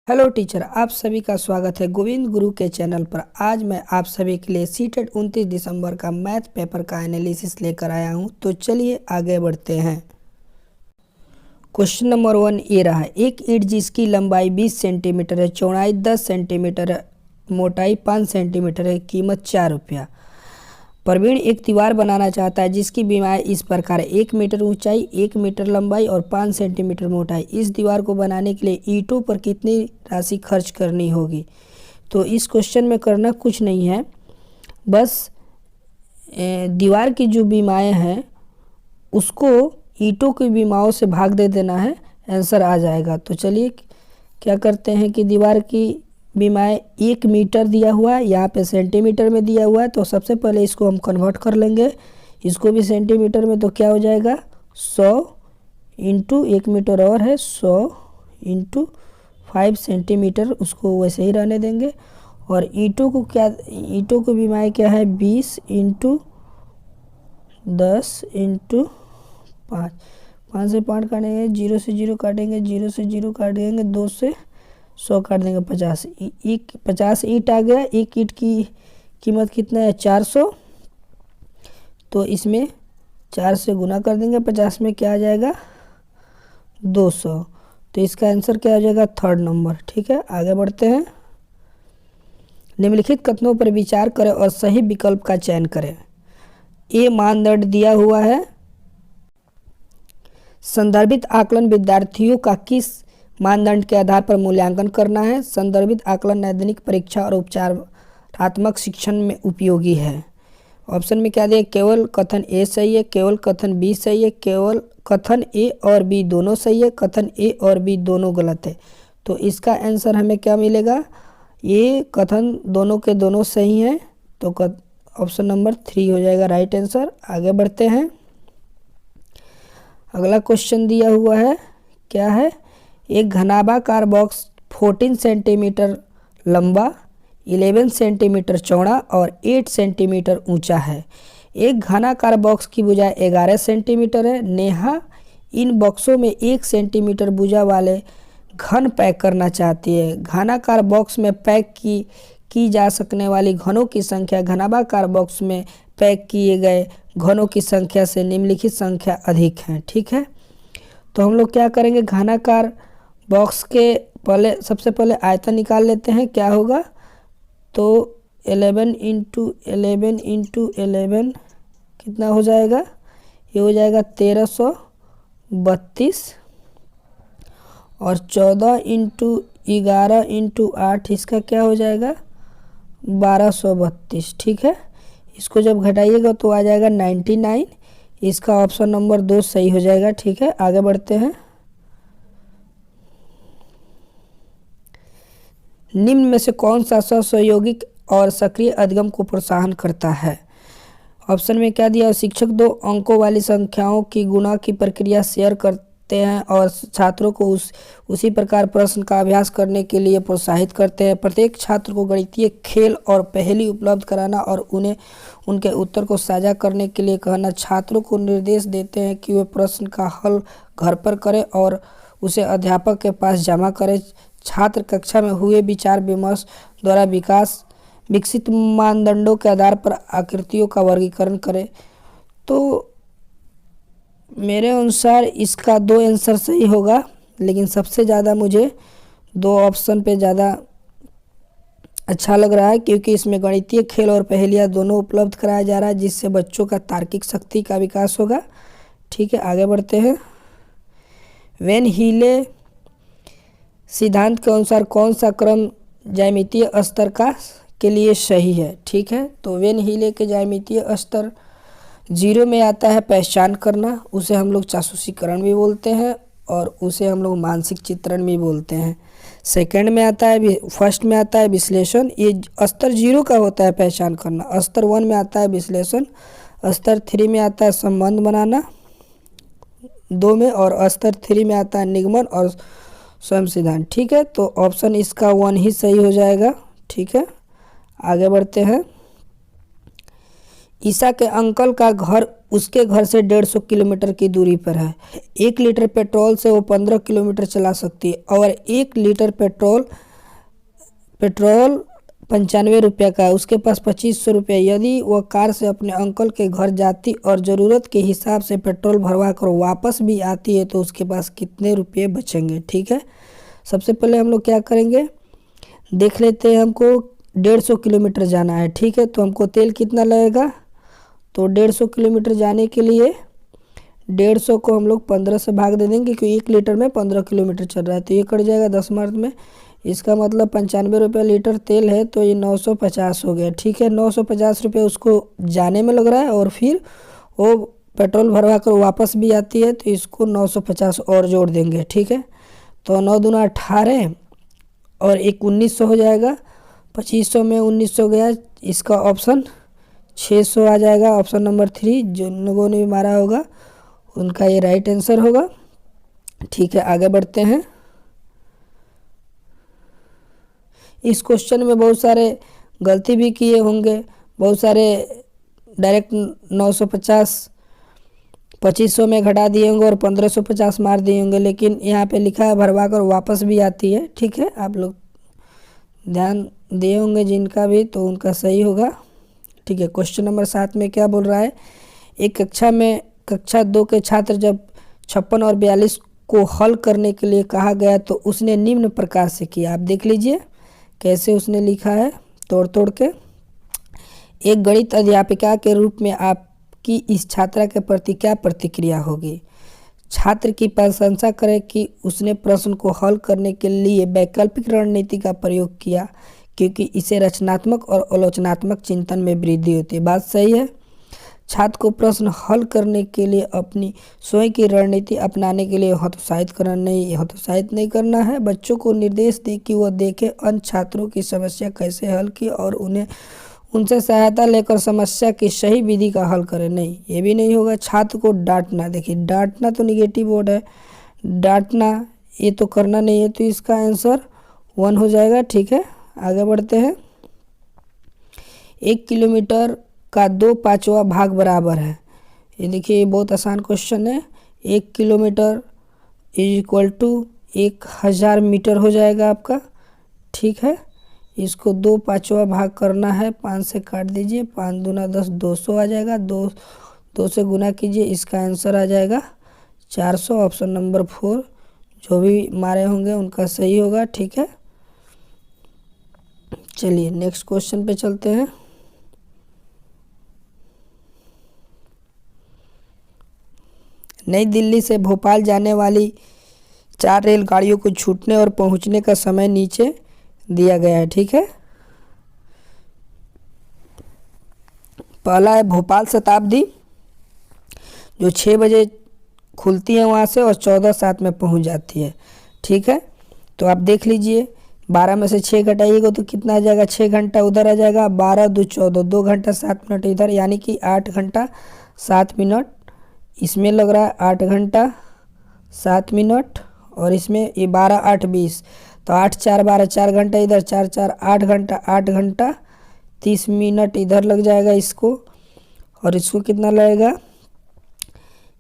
Hello teacher, आप सभी का स्वागत है गोविंद गुरु के चैनल पर। आज मैं आप सभी के लिए सीटेट 29 दिसंबर का मैथ पेपर का एनालिसिस लेकर आया हूं। तो चलिए आगे बढ़ते हैं। क्वेश्चन नंबर 1 ये रहा है। एक ईंट जिसकी लंबाई 20 सेंटीमीटर है, चौड़ाई 10 सेंटीमीटर है, मोटाई 5 सेंटीमीटर है, कीमत 4 रुपया। प्रवीण एक दीवार बनाना चाहता है जिसकी बीमारी इस प्रकार है। 1 मीटर ऊंचाई, 1 मीटर लंबाई और 5 सेंटीमीटर मोटाई। इस दीवार को बनाने के लिए ईंटों पर कितनी राशि खर्च करनी होगी। तो इस क्वेश्चन में करना कुछ नहीं है, बस दीवार की जो बीमाएँ हैं उसको ईंटों की बीमाओं से भाग दे देना है, आंसर आ जाएगा। तो चलिए क्या करते हैं कि दीवार की बीमाएँ 1 मीटर दिया हुआ है, यहाँ पे सेंटीमीटर में दिया हुआ है, तो सबसे पहले इसको हम कन्वर्ट कर लेंगे। इसको भी सेंटीमीटर में, तो क्या हो जाएगा 100 इंटू 1 मीटर और है 100 इंटू 5 सेंटीमीटर, उसको वैसे ही रहने देंगे। और ईंटों को क्या, ईंटों की बीमाएँ क्या है 20 इंटू 10 इंटू 5, 5 से 5 काटेंगे, 0 से 0 काटेंगे, 0 से 0 काटेंगे, 2 से 100 काट देंगे, 50 50 ईंट आ गया। एक ईंट की कीमत कितना है 400, तो इसमें 4 से गुना कर देंगे, 50 में क्या आ जाएगा 200। तो इसका आंसर क्या हो जाएगा थर्ड नंबर। ठीक है, आगे बढ़ते हैं। निम्नलिखित कथनों पर विचार करें और सही विकल्प का चयन करें। ए मानदंड दिया हुआ है। संदर्भित आकलन विद्यार्थियों का किस मानदंड के आधार पर मूल्यांकन करना है। संदर्भित आकलन नैदानिक परीक्षा और उपचारात्मक शिक्षण में उपयोगी है। ऑप्शन में क्या दिया, केवल कथन ए सही है, केवल कथन बी सही है, केवल कथन ए और बी दोनों सही है, कथन ए और बी दोनों गलत है। तो इसका आंसर हमें क्या मिलेगा, ये कथन दोनों के दोनों सही हैं, तो ऑप्शन नंबर 3 हो जाएगा राइट आंसर। आगे बढ़ते हैं। अगला क्वेश्चन दिया हुआ है, क्या है, एक घनाभाकार बॉक्स 14 सेंटीमीटर लंबा, 11 सेंटीमीटर चौड़ा और 8 सेंटीमीटर ऊंचा है। एक घनाकार बॉक्स की भुजा 11 सेंटीमीटर है। नेहा इन बॉक्सों में 1 सेंटीमीटर भुजा वाले घन पैक करना चाहती है। घनाकार बॉक्स में पैक की जा सकने वाली घनों की संख्या घनाभाकार बॉक्स में पैक किए गए घनों की संख्या से निम्नलिखित संख्या अधिक है। ठीक है, तो हम लोग क्या करेंगे, घनाकार बॉक्स के पहले सबसे पहले आयतन निकाल लेते हैं। क्या होगा, तो 11 इंटू 11 इंटू 11 कितना हो जाएगा, ये हो जाएगा 1332 और 14 इंटू 11 इंटू 8 इसका क्या हो जाएगा 1232। ठीक है, इसको जब घटाइएगा तो आ जाएगा 99। इसका ऑप्शन नंबर 2 सही हो जाएगा। ठीक है, आगे बढ़ते हैं। निम्न में से कौन सा सहसहयोगिक और सक्रिय अधिगम को प्रोत्साहन करता है। ऑप्शन में क्या दिया, शिक्षक 2 अंकों वाली संख्याओं की गुणा की प्रक्रिया शेयर करते हैं और छात्रों को उसी प्रकार प्रश्न का अभ्यास करने के लिए प्रोत्साहित करते हैं। प्रत्येक छात्र को गणितीय खेल और पहेली उपलब्ध कराना और उन्हें उनके उत्तर को साझा करने के लिए कहना। छात्रों को निर्देश देते हैं कि वे प्रश्न का हल घर पर करें और उसे अध्यापक के पास जमा करें। छात्र कक्षा में हुए विचार विमर्श द्वारा विकसित मानदंडों के आधार पर आकृतियों का वर्गीकरण करें। तो मेरे अनुसार इसका 2 आंसर सही होगा, लेकिन सबसे ज़्यादा मुझे 2 ऑप्शन पे ज़्यादा अच्छा लग रहा है, क्योंकि इसमें गणितीय खेल और पहेलियाँ दोनों उपलब्ध कराया जा रहा है, जिससे बच्चों का तार्किक शक्ति का विकास होगा। ठीक है, आगे बढ़ते हैं। वेन हीले सिद्धांत के अनुसार कौन सा क्रम ज्यामितीय स्तर के लिए सही है। ठीक है, तो वेन हीले के ज्यामितीय स्तर 0 में आता है पहचान करना, उसे हम लोग जासूसीकरण भी बोलते हैं और उसे हम लोग मानसिक चित्रण भी बोलते हैं। सेकंड में आता है, फर्स्ट में आता है विश्लेषण, ये स्तर 0 का होता है पहचान करना। स्तर 1 में आता है विश्लेषण, स्तर 3 में आता है संबंध बनाना 2 में, और स्तर 3 में आता है निगमन और स्वयं सिद्धांत। ठीक है, तो ऑप्शन इसका 1 ही सही हो जाएगा। ठीक है, आगे बढ़ते हैं। ईसा के अंकल का घर उसके घर से 150 किलोमीटर की दूरी पर है। 1 लीटर पेट्रोल से वो 15 किलोमीटर चला सकती है और 1 लीटर पेट्रोल 95 रुपये का है। उसके पास 2500 रुपये। यदि वह कार से अपने अंकल के घर जाती और ज़रूरत के हिसाब से पेट्रोल भरवा कर वापस भी आती है तो उसके पास कितने रुपये बचेंगे। ठीक है, सबसे पहले हम लोग क्या करेंगे, देख लेते हैं। हमको 150 किलोमीटर जाना है। ठीक है, तो हमको तेल कितना लगेगा, तो 150 किलोमीटर जाने के लिए 150 को हम लोग 15 से भाग दे देंगे क्योंकि 1 लीटर में 15 किलोमीटर चल रहा है, तो ये कट जाएगा 10 मार्च में। इसका मतलब 95 रुपये लीटर तेल है, तो ये 950 हो गया। ठीक है, 950 रुपये उसको जाने में लग रहा है और फिर वो पेट्रोल भरवा कर वापस भी आती है, तो इसको 950 और जोड़ देंगे। ठीक है, तो 9 दूना 18 और एक 1900 हो जाएगा। 2500 में 1900 गया, इसका ऑप्शन 600 आ जाएगा। ऑप्शन नंबर 3 जिन लोगों ने भी मारा होगा उनका ये राइट आंसर होगा। ठीक है, आगे बढ़ते हैं। इस क्वेश्चन में बहुत सारे गलती भी किए होंगे, बहुत सारे डायरेक्ट 950 2500 में घटा दिए होंगे और 1550 मार दिए होंगे, लेकिन यहाँ पे लिखा है भरवा कर वापस भी आती है। ठीक है, आप लोग ध्यान दिए होंगे जिनका भी, तो उनका सही होगा। ठीक है, क्वेश्चन नंबर 7 में क्या बोल रहा है, एक कक्षा में कक्षा 2 के छात्र जब 56 और 42 को हल करने के लिए कहा गया तो उसने निम्न प्रकार से किया। आप देख लीजिए कैसे उसने लिखा है तोड़ तोड़ के। एक गणित अध्यापिका के रूप में आपकी इस छात्रा के प्रति क्या प्रतिक्रिया होगी। छात्र की प्रशंसा करें कि उसने प्रश्न को हल करने के लिए वैकल्पिक रणनीति का प्रयोग किया क्योंकि इसे रचनात्मक और आलोचनात्मक चिंतन में वृद्धि होती है। बात सही है। छात्र को प्रश्न हल करने के लिए अपनी स्वयं की रणनीति अपनाने के लिए हतोत्साहित नहीं करना है। बच्चों को निर्देश दें कि वह देखें अन्य छात्रों की समस्या कैसे हल की और उन्हें उनसे सहायता लेकर समस्या की सही विधि का हल करें। नहीं, ये भी नहीं होगा। छात्र को डांटना, देखिए डांटना तो निगेटिव वर्ड है, डांटना ये तो करना नहीं है, तो इसका आंसर 1 हो जाएगा। ठीक है, आगे बढ़ते हैं। 1 किलोमीटर का 2/5वां भाग बराबर है। ये देखिए, ये बहुत आसान क्वेश्चन है। 1 kilometre is equal to 1000 metre हो जाएगा आपका। ठीक है, इसको 2/5वां भाग करना है, 5 से काट दीजिए, 5 दूना 10, 200 आ जाएगा। 2 से गुना कीजिए, इसका आंसर आ जाएगा 400। ऑप्शन नंबर 4 जो भी मारे होंगे उनका सही होगा। ठीक है, चलिए नेक्स्ट क्वेश्चन पे चलते हैं। नई दिल्ली से भोपाल जाने वाली 4 रेलगाड़ियों को छूटने और पहुंचने का समय नीचे दिया गया है। ठीक है, पहला है भोपाल शताब्दी जो 6 बजे खुलती है वहाँ से और 14:07 में पहुँच जाती है। ठीक है, तो आप देख लीजिए 12 में से 6 घटाइएगा तो कितना आ जाएगा, 6 घंटा उधर आ जाएगा, 12 2 14, 2 घंटा 7 मिनट इधर, यानी कि 8 घंटा 7 मिनट इसमें लग रहा है, 8 घंटा 7 मिनट और इसमें ये 12 8 20, तो 8 4 12, 4 घंटा इधर, 4 4 8 घंटा, 8 घंटा 30 मिनट इधर लग जाएगा इसको, और इसको कितना लगेगा,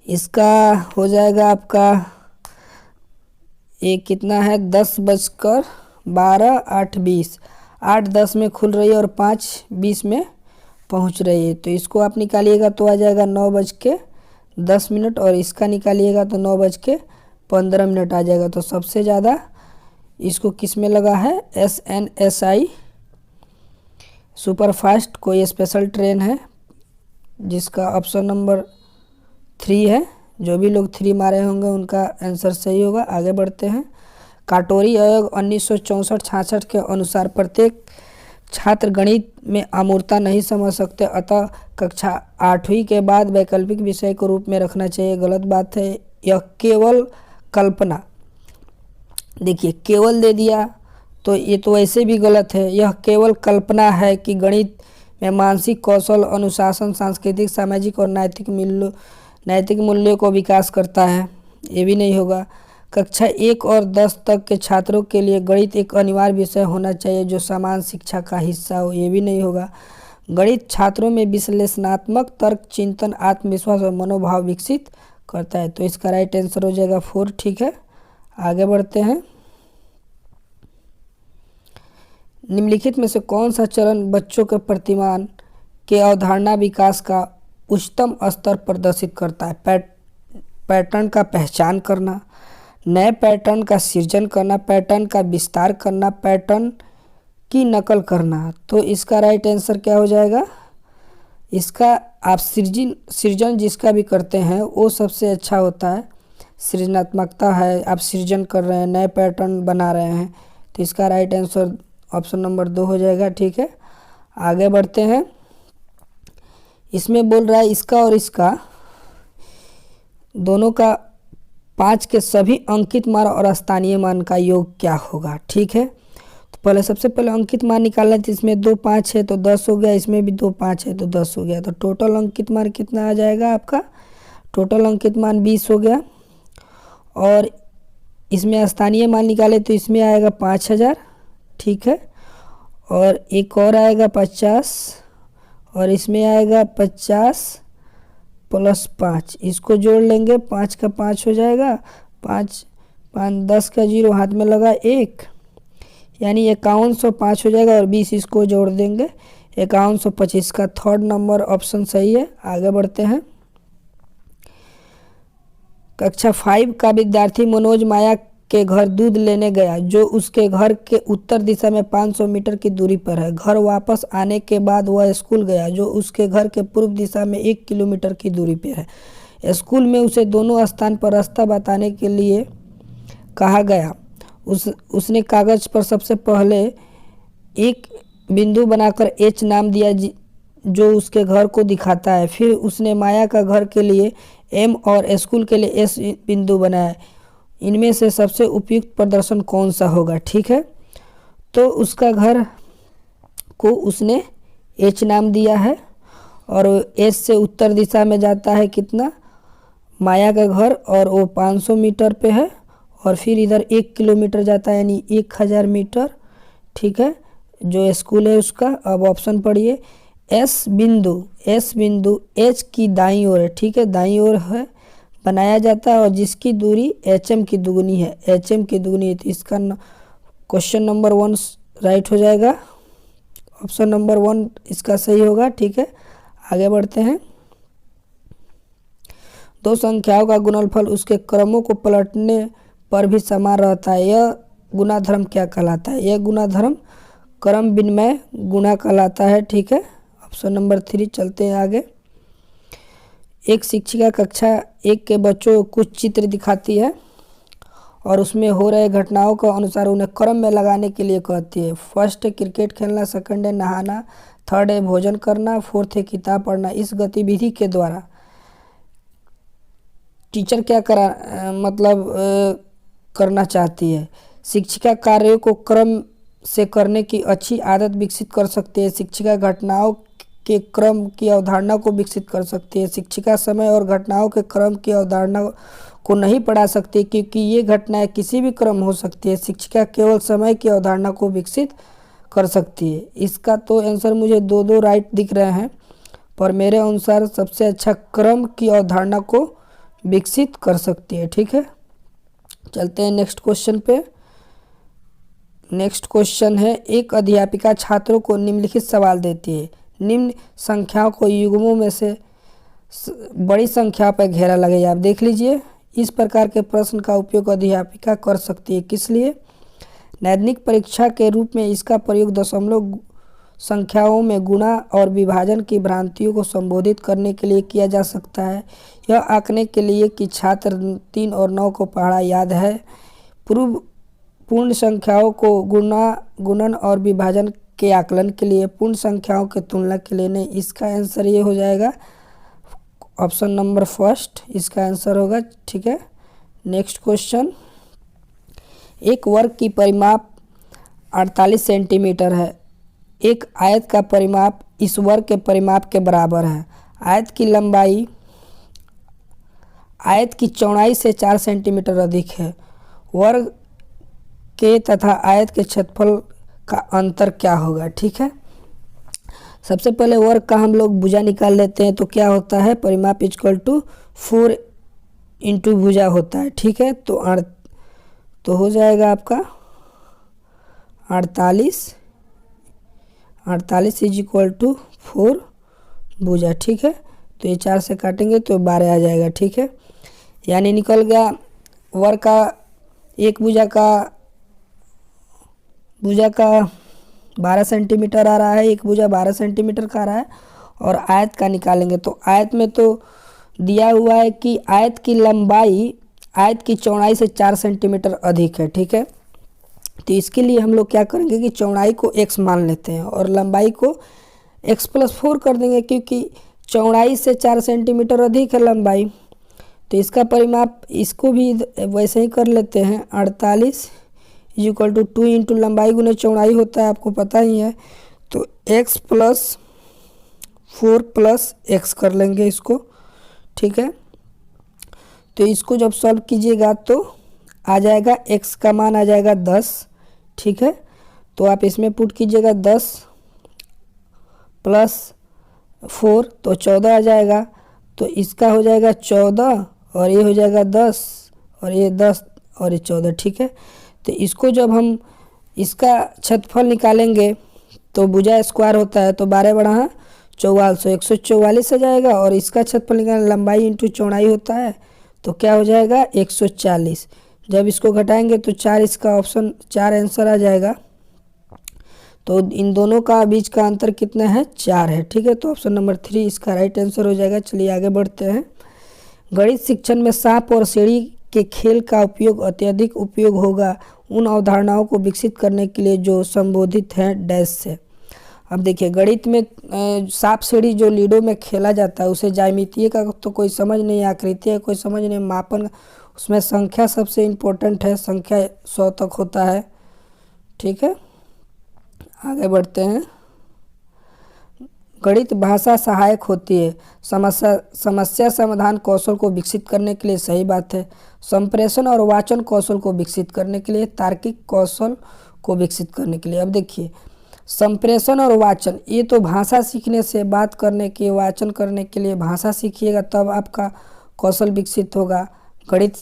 इसका हो जाएगा आपका ये कितना है 10:12 8 20, 8 10 में खुल रही है और 5 20 में पहुंच रही है, तो इसको आप निकालिएगा तो आ जाएगा 9:10 और इसका निकालिएगा तो 9:15 आ जाएगा। तो सबसे ज़्यादा इसको किस में लगा है, SNSI सुपरफास्ट कोई स्पेशल ट्रेन है जिसका ऑप्शन नंबर 3 है। जो भी लोग 3 मारे होंगे उनका आंसर सही होगा। आगे बढ़ते हैं। काटोरी आयोग 1964-66 के अनुसार प्रत्येक छात्र गणित में अमूर्तता नहीं समझ सकते, अतः कक्षा 8वीं के बाद वैकल्पिक विषय के रूप में रखना चाहिए। गलत बात है, यह केवल कल्पना, देखिए केवल दे दिया तो ये तो वैसे भी गलत है। यह केवल कल्पना है कि गणित में मानसिक कौशल, अनुशासन, सांस्कृतिक, सामाजिक और नैतिक मूल्यों को विकास करता है, ये भी नहीं होगा। कक्षा 1 और 10 तक के छात्रों के लिए गणित एक अनिवार्य विषय होना चाहिए जो समान शिक्षा का हिस्सा हो, ये भी नहीं होगा। गणित छात्रों में विश्लेषणात्मक तर्क, चिंतन, आत्मविश्वास और मनोभाव विकसित करता है। तो इसका राइट आंसर हो जाएगा 4। ठीक है, आगे बढ़ते हैं। निम्नलिखित में से कौन सा चरण बच्चों के प्रतिमान के अवधारणा विकास का उच्चतम स्तर प्रदर्शित करता है? पैटर्न का पहचान करना, नए पैटर्न का सृजन करना, पैटर्न का विस्तार करना, पैटर्न की नकल करना। तो इसका राइट आंसर क्या हो जाएगा? इसका आप सृजन जिसका भी करते हैं वो सबसे अच्छा होता है। सृजनात्मकता है, आप सृजन कर रहे हैं, नए पैटर्न बना रहे हैं, तो इसका राइट आंसर ऑप्शन नंबर 2 हो जाएगा। ठीक है, आगे बढ़ते हैं। इसमें बोल रहा है इसका और इसका दोनों का 5 के सभी अंकित मान और स्थानीय मान का योग क्या होगा? ठीक है, तो पहले सबसे पहले अंकित मान निकालना है। तो इसमें 2 5 है तो 10 हो गया, इसमें भी 2 5 है तो 10 हो गया। तो टोटल अंकित मान कितना आ जाएगा आपका? टोटल अंकित मान 20 हो गया। और इसमें स्थानीय मान निकाले तो इसमें आएगा 5000। ठीक है, और एक और आएगा 50 और इसमें आएगा 50 + 5, इसको जोड़ लेंगे, 5 का 5 हो जाएगा, 5 5 10 का 0 हाथ में लगा 1, यानी 5105 हो जाएगा। और 20 इसको जोड़ देंगे, 5125 का थर्ड नंबर ऑप्शन सही है। आगे बढ़ते हैं। कक्षा 5 का विद्यार्थी मनोज माया के घर दूध लेने गया, जो उसके घर के उत्तर दिशा में 500 मीटर की दूरी पर है। घर वापस आने के बाद वह स्कूल गया, जो उसके घर के पूर्व दिशा में 1 किलोमीटर की दूरी पर है। स्कूल में उसे दोनों स्थान पर रास्ता बताने के लिए कहा गया। उसने कागज पर सबसे पहले एक बिंदु बनाकर H नाम दिया, जो उसके घर को दिखाता है। फिर उसने माया का घर के लिए M और स्कूल के लिए S बिंदु बनाया। इनमें से सबसे उपयुक्त प्रदर्शन कौन सा होगा? ठीक है, तो उसका घर को उसने H नाम दिया है और S से उत्तर दिशा में जाता है कितना? माया का घर, और वो 500 मीटर पे है। और फिर इधर 1 किलोमीटर जाता है, यानी 1000 मीटर। ठीक है, जो स्कूल है उसका। अब ऑप्शन पढ़िए। S बिंदु H की दाईं ओर है। ठीक है, दाईं ओर है, बनाया जाता है और जिसकी दूरी HM की दुगुनी है। HM की दुगुनी है, तो इसका क्वेश्चन नंबर 1 राइट हो जाएगा। ऑप्शन नंबर 1 इसका सही होगा। ठीक है, आगे बढ़ते हैं। दो संख्याओं का गुणनफल उसके क्रमों को पलटने पर भी समान रहता है, यह गुणाधर्म क्या कहलाता है? यह गुणाधर्म क्रम विनिमय गुणा कहलाता है। ठीक है, ऑप्शन नंबर 3 चलते हैं आगे। एक शिक्षिका कक्षा 1 के बच्चों को कुछ चित्र दिखाती है और उसमें हो रहे घटनाओं के अनुसार उन्हें क्रम में लगाने के लिए कहती है। फर्स्ट है क्रिकेट खेलना, सेकंड है नहाना, थर्ड है भोजन करना, फोर्थ है किताब पढ़ना। इस गतिविधि के द्वारा टीचर क्या करना चाहती है? शिक्षिका कार्यों को क्रम से करने की अच्छी आदत विकसित कर सकती है। शिक्षिका घटनाओं के क्रम की अवधारणा को विकसित कर सकती है। शिक्षिका समय और घटनाओं के क्रम की अवधारणा को नहीं पढ़ा सकती, क्योंकि ये घटनाएं किसी भी क्रम हो सकती है। शिक्षिका केवल समय की अवधारणा को विकसित कर सकती है। इसका तो आंसर मुझे 2 राइट दिख रहे हैं, पर मेरे अनुसार सबसे अच्छा क्रम की अवधारणा को विकसित कर सकती है। ठीक है, चलते हैं नेक्स्ट क्वेश्चन पे। नेक्स्ट क्वेश्चन है, एक अध्यापिका छात्रों को निम्नलिखित सवाल देती है। निम्न संख्याओं को युग्मों में से बड़ी संख्या पर घेरा लगाइए। आप देख लीजिए, इस प्रकार के प्रश्न का उपयोग अध्यापिका कर सकती है। किस लिए? नैतिक परीक्षा के रूप में इसका प्रयोग दशमलव संख्याओं में गुणा और विभाजन की भ्रांतियों को संबोधित करने के लिए किया जा सकता है। यह आंकने के लिए कि छात्र 3 और 9 को पढ़ा याद है। पूर्ण संख्याओं को गुणन और विभाजन के आकलन के लिए, पूर्ण संख्याओं के तुलना के लिए नहीं। इसका आंसर ये हो जाएगा ऑप्शन नंबर 1 इसका आंसर होगा। ठीक है, नेक्स्ट क्वेश्चन। एक वर्ग की परिमाप 48 सेंटीमीटर है। एक आयत का परिमाप इस वर्ग के परिमाप के बराबर है। आयत की चौड़ाई से 4 सेंटीमीटर अधिक है। वर्ग के तथा आयत के क्षेत्रफल का अंतर क्या होगा? ठीक है, सबसे पहले वर्ग का हम लोग भुजा निकाल लेते हैं। तो क्या होता है, परिमाप इक्वल टू 4 इंटू भुजा होता है। ठीक है, तो हो जाएगा आपका 48 इज इक्वल टू 4 भुजा। ठीक है, तो ये 4 से काटेंगे तो 12 आ जाएगा। ठीक है, यानी निकल गया वर्ग का एक भुजा का 12 सेंटीमीटर आ रहा है, एक भुजा 12 सेंटीमीटर का आ रहा है। और आयत का निकालेंगे तो आयत में तो दिया हुआ है कि आयत की लंबाई आयत की चौड़ाई से 4 सेंटीमीटर अधिक है। ठीक है, तो इसके लिए हम लोग क्या करेंगे कि चौड़ाई को x मान लेते हैं और लंबाई को x+4 कर देंगे, क्योंकि चौड़ाई से 4 सेंटीमीटर अधिक है लंबाई। तो इसका परिमाप इसको भी वैसे ही कर लेते हैं। 48 इज इक्वल टू 2 इंटू लंबाई गुने चौड़ाई होता है, आपको पता ही है। तो x+4 प्लस x कर लेंगे इसको। ठीक है, तो इसको जब सॉल्व कीजिएगा तो आ जाएगा x का मान आ जाएगा 10। ठीक है, तो आप इसमें पुट कीजिएगा 10 प्लस 4 तो 14 आ जाएगा। तो इसका हो जाएगा 14 और ये हो जाएगा 10 और ये 10 और ये 14। ठीक है, तो इसको जब हम इसका क्षेत्रफल निकालेंगे तो भुजा स्क्वायर होता है, तो 12 बड़ा 44 144 आ जाएगा। और इसका क्षेत्रफल निकालना लंबाई इंटू चौड़ाई होता है, तो क्या हो जाएगा 140। जब इसको घटाएंगे तो 4 इसका ऑप्शन 4 आंसर आ जाएगा। तो इन दोनों का बीच का अंतर कितना है, 4 है। ठीक है, तो ऑप्शन नंबर 3 इसका राइट आंसर हो जाएगा। चलिए आगे बढ़ते हैं। गणित शिक्षण में सांप और सीढ़ी के खेल का उपयोग अत्यधिक उपयोग होगा उन अवधारणाओं को विकसित करने के लिए जो संबोधित हैं डैश से। अब देखिए, गणित में सांप सीढ़ी जो लीडो में खेला जाता है उसे ज्यामितीय का तो कोई समझ नहीं, आकृति का कोई समझ नहीं, मापन उसमें संख्या सबसे इम्पोर्टेंट है, संख्या 100 तक होता है। ठीक है, आगे बढ़ते हैं। गणित भाषा सहायक होती है समस्या समाधान कौशल को विकसित करने के लिए, सही बात है। संप्रेषण और वाचन कौशल को विकसित करने के लिए, तार्किक कौशल को विकसित करने के लिए। अब देखिए, संप्रेषण और वाचन ये तो भाषा सीखने से, बात करने के, वाचन करने के लिए भाषा सीखिएगा तब आपका कौशल विकसित होगा। गणित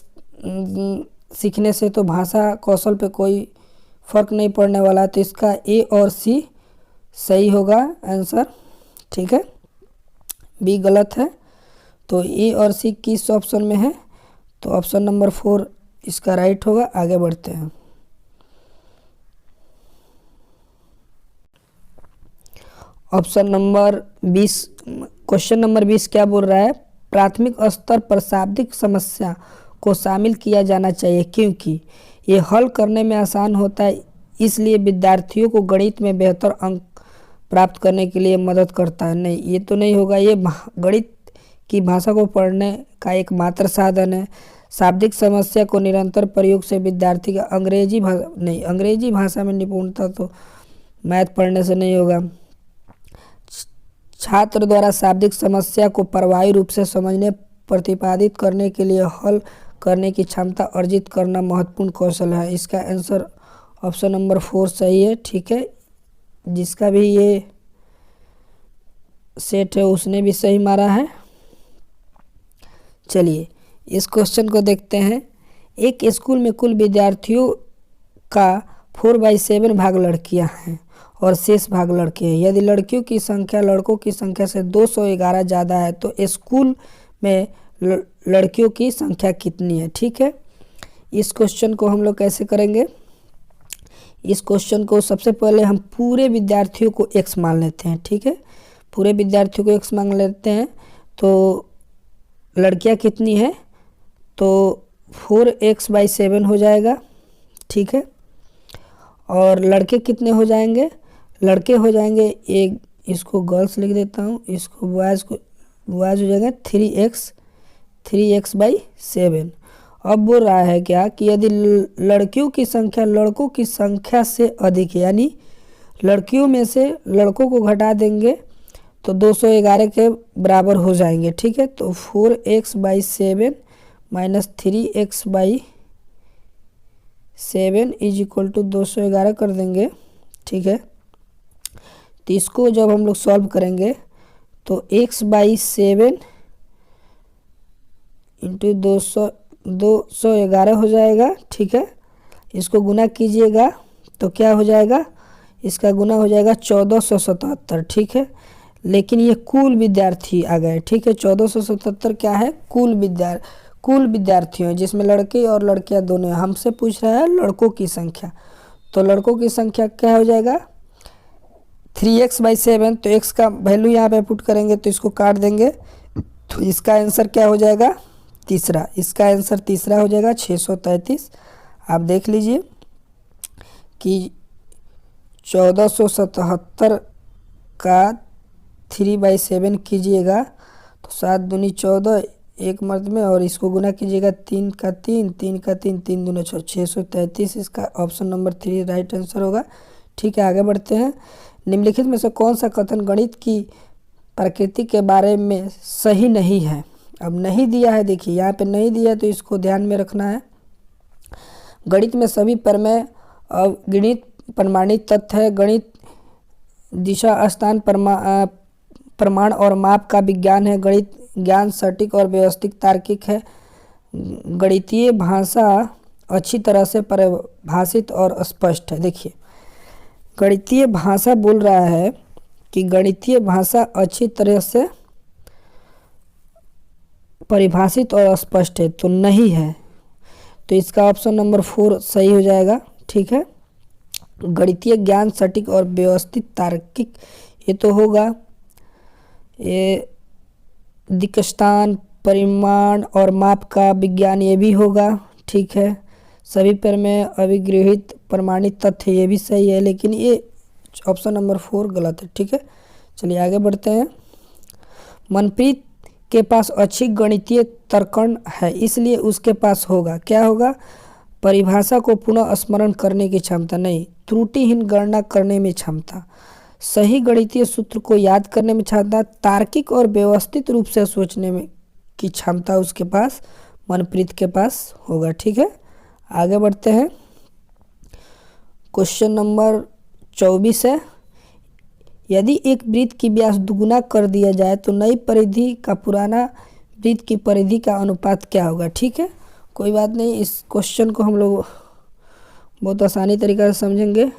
सीखने से तो भाषा कौशल पे कोई फर्क नहीं पड़ने वाला, तो इसका ए और सी सही होगा आंसर। ठीक है, बी गलत है। तो ए और सी किस ऑप्शन में है, तो ऑप्शन नंबर 4 इसका राइट होगा। आगे बढ़ते हैं। ऑप्शन नंबर 20, क्वेश्चन नंबर 20 क्या बोल रहा है, प्राथमिक स्तर पर शाब्दिक समस्या को शामिल किया जाना चाहिए क्योंकि ये हल करने में आसान होता है, इसलिए विद्यार्थियों को गणित में बेहतर अंक प्राप्त करने के लिए मदद करता है। नहीं, ये तो नहीं होगा। ये गणित की भाषा को पढ़ने का एक मात्र साधन है। शाब्दिक समस्या को निरंतर प्रयोग से विद्यार्थी का अंग्रेजी भाषा में निपुणता तो मैथ पढ़ने से नहीं होगा। छात्र द्वारा शाब्दिक समस्या को प्रभावी रूप से समझने, प्रतिपादित करने के लिए हल करने की क्षमता अर्जित करना महत्वपूर्ण कौशल है। इसका आंसर ऑप्शन नंबर 4 सही है। ठीक है, जिसका भी ये सेट है उसने भी सही मारा है। चलिए इस क्वेश्चन को देखते हैं। एक स्कूल में कुल विद्यार्थियों का 4/7 भाग लड़कियां हैं और शेष भाग लड़के हैं। यदि लड़कियों की संख्या लड़कों की संख्या से 211 ज़्यादा है तो स्कूल में लड़कियों की संख्या कितनी है। ठीक है, इस क्वेश्चन को हम लोग कैसे करेंगे। इस क्वेश्चन को सबसे पहले हम पूरे विद्यार्थियों को x मान लेते हैं। ठीक है, पूरे विद्यार्थियों को x मान लेते हैं। तो लड़कियां कितनी है, तो 4x/7 हो जाएगा। ठीक है, और लड़के कितने हो जाएंगे, लड़के हो जाएंगे एक, इसको गर्ल्स लिख देता हूँ, इसको बॉयज़ हो जाएगा 3x/7। अब बोल रहा है क्या कि यदि लड़कियों की संख्या लड़कों की संख्या से अधिक है, यानी लड़कियों में से लड़कों को घटा देंगे तो 211 के बराबर हो जाएंगे। ठीक है, तो 4x/7 minus 3x/7 is equal to 211 कर देंगे। ठीक है, तो इसको जब हम लोग सॉल्व करेंगे तो x/7 इंटू 211 हो जाएगा। ठीक है, इसको गुना कीजिएगा तो क्या हो जाएगा, इसका गुना हो जाएगा 1477। ठीक है, लेकिन ये कुल विद्यार्थी आ गए। ठीक है, 1477 क्या है, कुल विद्यार्थियों, जिसमें लड़के और लड़कियां दोनों हैं। हमसे पूछ रहा है लड़कों की संख्या, तो लड़कों की संख्या क्या हो जाएगा 3x/7। तो x का वैल्यू यहाँ पे पुट करेंगे तो इसको काट देंगे, तो इसका आंसर क्या हो जाएगा तीसरा। इसका आंसर तीसरा हो जाएगा 633। आप देख लीजिए कि 1477 का 3/7 कीजिएगा तो 7 दूनी 14, एक मर्द में, और इसको गुना कीजिएगा 3 का 3, 3 का 3, 3 दूना 6, 633। इसका ऑप्शन नंबर 3 राइट आंसर होगा। ठीक है, आगे बढ़ते हैं। निम्नलिखित में से कौन सा कथन गणित की प्रकृति के बारे में सही नहीं है। अब नहीं दिया है, देखिए यहाँ पे नहीं दिया है तो इसको ध्यान में रखना है। गणित में सभी प्रमेय अगणित प्रमाणित तथ्य है। गणित दिशा स्थान प्रमाण और माप का विज्ञान है। गणित ज्ञान सटीक और व्यवस्थित तार्किक है। गणितीय भाषा अच्छी तरह से परिभाषित और स्पष्ट है। देखिए गणितीय भाषा बोल रहा है कि गणितीय भाषा अच्छी तरह से परिभाषित और स्पष्ट है, तो नहीं है, तो इसका ऑप्शन नंबर 4 सही हो जाएगा। ठीक है, गणितीय ज्ञान सटीक और व्यवस्थित तार्किक, ये तो होगा। ये दिक्स्थान परिमाण और माप का विज्ञान, ये भी होगा। ठीक है, सभी प्रमेय अभिगृहित प्रमाणित तथ्य, ये भी सही है, लेकिन ये ऑप्शन नंबर 4 गलत है। ठीक है, चलिए आगे बढ़ते हैं। मनप्रीत के पास अच्छी गणितीय तर्कण है, इसलिए उसके पास होगा, क्या होगा, परिभाषा को पुनः स्मरण करने की क्षमता, नहीं, त्रुटिहीन गणना करने में क्षमता, सही गणितीय सूत्र को याद करने में क्षमता, तार्किक और व्यवस्थित रूप से सोचने में की क्षमता उसके पास, मनप्रीत के पास होगा। ठीक है, आगे बढ़ते हैं। क्वेश्चन नंबर 24 है, यदि एक वृत्त की व्यास दुगुना कर दिया जाए तो नई परिधि का पुराना वृत्त की परिधि का अनुपात क्या होगा। ठीक है, कोई बात नहीं, इस क्वेश्चन को हम लोग बहुत आसानी तरीका से समझेंगे।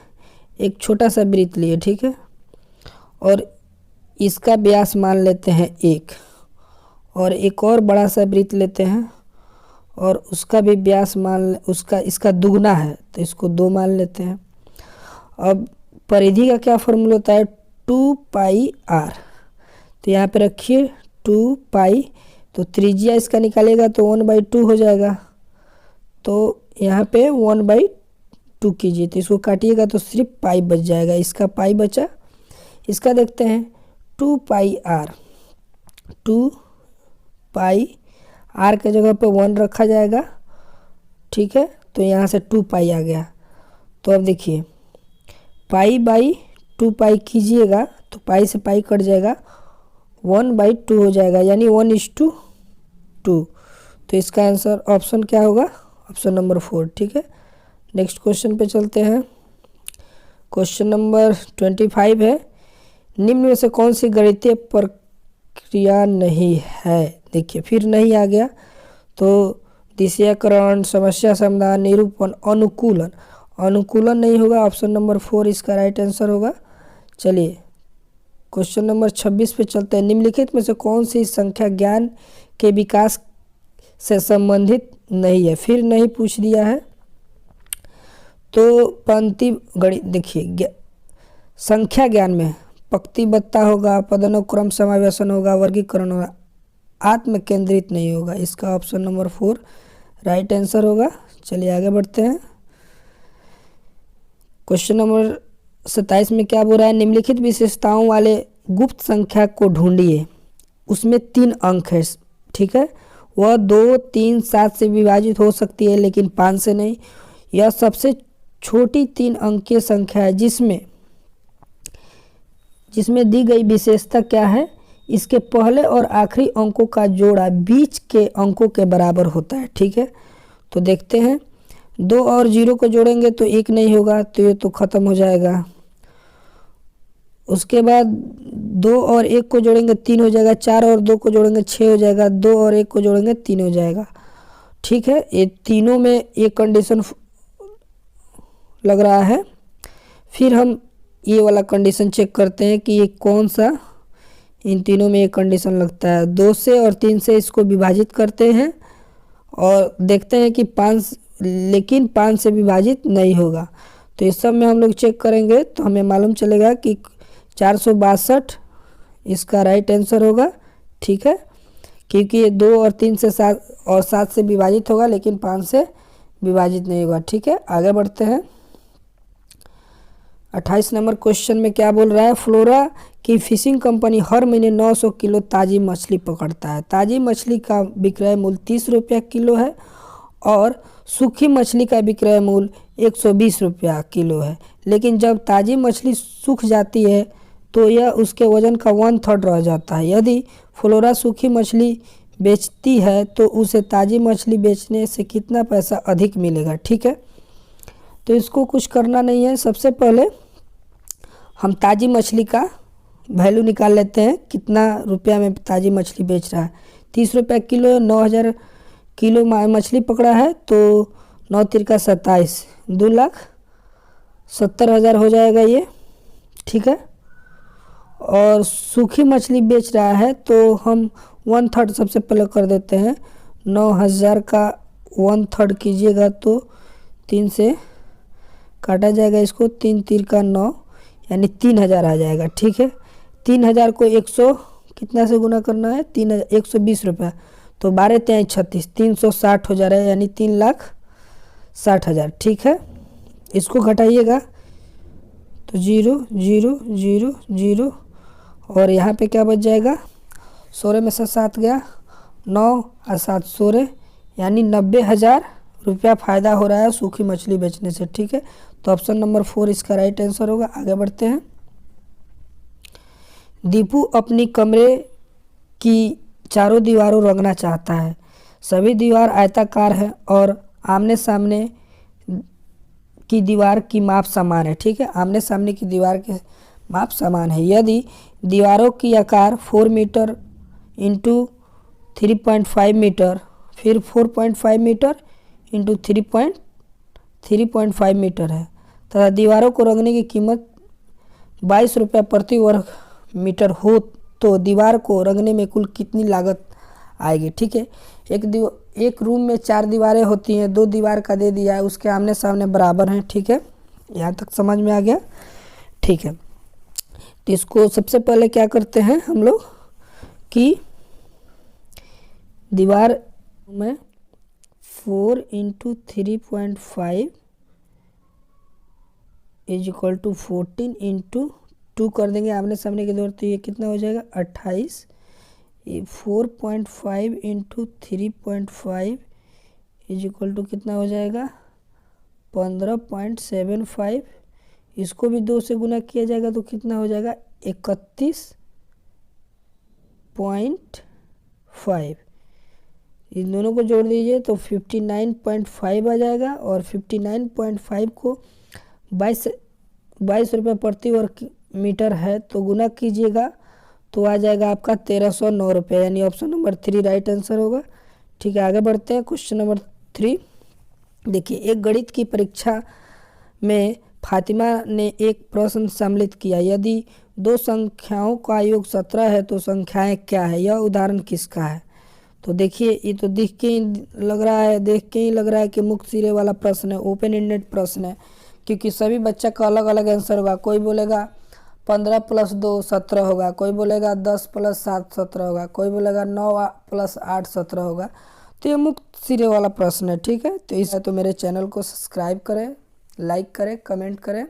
एक छोटा सा वृत्त लिए, ठीक है, और इसका व्यास मान लेते हैं 1, और एक और बड़ा सा वृत्त लेते हैं और उसका भी व्यास इसका दुगना है तो इसको 2 मान लेते हैं। अब परिधि का क्या फॉर्मूला होता है, 2πr, तो यहाँ पे रखिए 2π, तो त्रिज्या इसका निकालेगा तो 1/2 हो जाएगा, तो यहाँ पे 1/2 कीजिए, तो इसको काटिएगा तो सिर्फ पाई बच जाएगा, इसका पाई बचा। इसका देखते हैं 2πr, 2πr के जगह पे 1 रखा जाएगा। ठीक है, तो यहाँ से 2π आ गया। तो अब देखिए π/2π कीजिएगा तो पाई से पाई कट जाएगा, 1/2 हो जाएगा, यानी 1:2। तो इसका आंसर ऑप्शन क्या होगा, ऑप्शन नंबर 4। ठीक है, नेक्स्ट क्वेश्चन पे चलते हैं। क्वेश्चन नंबर 25 है, निम्न में से कौन सी गणितीय प्रक्रिया नहीं है। देखिए फिर नहीं आ गया, तो दिशयकरण, समस्या समाधान, निरूपण, अनुकूलन, अनुकूलन नहीं होगा, ऑप्शन नंबर 4 इसका राइट आंसर होगा। चलिए क्वेश्चन नंबर 26 पे चलते हैं। निम्नलिखित में से कौन सी संख्या ज्ञान के विकास से संबंधित नहीं है। फिर नहीं पूछ दिया है, तो पंक्ति गणित, देखिए संख्या ज्ञान में पंक्तिबद्धता होगा, पदानुक्रम समावेशन होगा, वर्गीकरण होगा, आत्म केंद्रित नहीं होगा, इसका ऑप्शन नंबर 4 राइट आंसर होगा। चलिए आगे बढ़ते हैं। क्वेश्चन नंबर 27 में क्या बोल रहा है, निम्नलिखित विशेषताओं वाले गुप्त संख्या को ढूंढिए, उसमें 3 अंक है। ठीक है, वह 2, 3, 7 से विभाजित हो सकती है लेकिन 5 से नहीं। यह सबसे छोटी 3 अंकीय संख्या है जिसमें दी गई विशेषता क्या है, इसके पहले और आखिरी अंकों का जोड़ा बीच के अंकों के बराबर होता है। ठीक है, तो देखते हैं, 2 और 0 को जोड़ेंगे तो 1 नहीं होगा, तो ये तो ख़त्म हो जाएगा। उसके बाद 2 और 1 को जोड़ेंगे 3 हो जाएगा, 4 और 2 को जोड़ेंगे 6 हो जाएगा, 2 और 1 को जोड़ेंगे 3 हो जाएगा। ठीक है, ये तीनों में ये कंडीशन लग रहा है। फिर हम ये वाला कंडीशन चेक करते हैं कि ये कौन सा इन तीनों में ये कंडीशन लगता है। 2 से और 3 से इसको विभाजित करते हैं और देखते हैं कि 5, लेकिन 5 से विभाजित नहीं होगा। तो इस सब में हम लोग चेक करेंगे तो हमें मालूम चलेगा कि 462 इसका राइट आंसर होगा। ठीक है, क्योंकि ये 2 और 3 से 7 से विभाजित होगा, लेकिन 5 से विभाजित नहीं होगा। ठीक है, आगे बढ़ते हैं। 28 नंबर क्वेश्चन में क्या बोल रहा है, फ्लोरा की फिशिंग कंपनी हर महीने 900 किलो ताज़ी मछली पकड़ता है। ताज़ी मछली का विक्रय मूल्य 30 रुपया किलो है और सूखी मछली का विक्रय मूल्य 120 रुपया किलो है। लेकिन जब ताज़ी मछली सूख जाती है तो यह उसके वजन का 1/3 रह जाता है। यदि फ्लोरा सूखी मछली बेचती है तो उसे ताज़ी मछली बेचने से कितना पैसा अधिक मिलेगा। ठीक है, तो इसको कुछ करना नहीं है। सबसे पहले हम ताज़ी मछली का वैल्यू निकाल लेते हैं, कितना रुपया में ताज़ी मछली बेच रहा है। 30 रुपया किलो, 9000 किलो मछली पकड़ा है तो 9 तिरका 27, 2,70,000 हो जाएगा ये। ठीक है, और सूखी मछली बेच रहा है तो हम 1/3 सबसे पहले कर देते हैं। 9000 का 1/3 कीजिएगा तो 3 से काटा जाएगा, इसको 3 तिरका 9 यानी 3000 आ जाएगा। ठीक है, 3000 को 100 कितना से गुना करना है, 120 रुपया, तो 12 तिहाई 36, 360 हो जा रहा है, यानी 3,60,000। ठीक है, इसको घटाइएगा तो 0 0 0 0 और यहाँ पे क्या बच जाएगा, 16 में से 7 गया, 9 और 7 16, यानी 90,000 रुपया फ़ायदा हो रहा है सूखी मछली बेचने से। ठीक है, तो ऑप्शन नंबर 4 इसका राइट आंसर होगा। आगे बढ़ते हैं। दीपू अपनी कमरे की चारों दीवारों रंगना चाहता है। सभी दीवार आयताकार है और आमने सामने की दीवार की माप समान है। ठीक है, आमने सामने की दीवार के माप समान है। यदि दीवारों की आकार 4 मीटर इंटू 3.5 मीटर, फिर 4.5 मीटर इंटू 3.5 मीटर है तथा दीवारों को रंगने की कीमत 22 रुपये प्रति वर्ग मीटर हो तो दीवार को रंगने में कुल कितनी लागत आएगी। ठीक है, एक रूम में 4 दीवारें होती हैं, 2 दीवार का दे दिया है, उसके आमने सामने बराबर हैं। ठीक है, यहाँ तक समझ में आ गया। ठीक है, तो इसको सबसे पहले क्या करते हैं हम लोग कि दीवार में 4 into 3.5 is equal to 14 into 2 कर देंगे आमने सामने की दीवार, तो ये कितना हो जाएगा 28। 4.5 इंटू 3.5 इज इक्वल टू कितना हो जाएगा 15.75। इसको भी 2 से गुना किया जाएगा तो कितना हो जाएगा 31.5। इन दोनों को जोड़ दीजिए तो 59.5 आ जाएगा और 59.5 को 22 रुपये प्रति वर्ग मीटर है तो गुना कीजिएगा तो आ जाएगा आपका 1309 रुपये, यानी ऑप्शन नंबर 3 राइट आंसर होगा। ठीक है, आगे बढ़ते हैं। क्वेश्चन नंबर 3 देखिए, एक गणित की परीक्षा में फातिमा ने एक प्रश्न सम्मिलित किया। यदि 2 संख्याओं का योग 17 है तो संख्याएं क्या है, यह उदाहरण किसका है। तो देखिए, ये तो देख के ही लग रहा है कि मुक्त सिरे वाला प्रश्न है, ओपन एंडेड प्रश्न है, क्योंकि सभी बच्चा का अलग अलग आंसर होगा। कोई बोलेगा 15 + 2 17 होगा, कोई बोलेगा 10 + 7 17 होगा, कोई बोलेगा 9 + 8 17 होगा। तो ये मुक्त सिरे वाला प्रश्न है। ठीक है, तो मेरे चैनल को सब्सक्राइब करें, लाइक करें, कमेंट करें।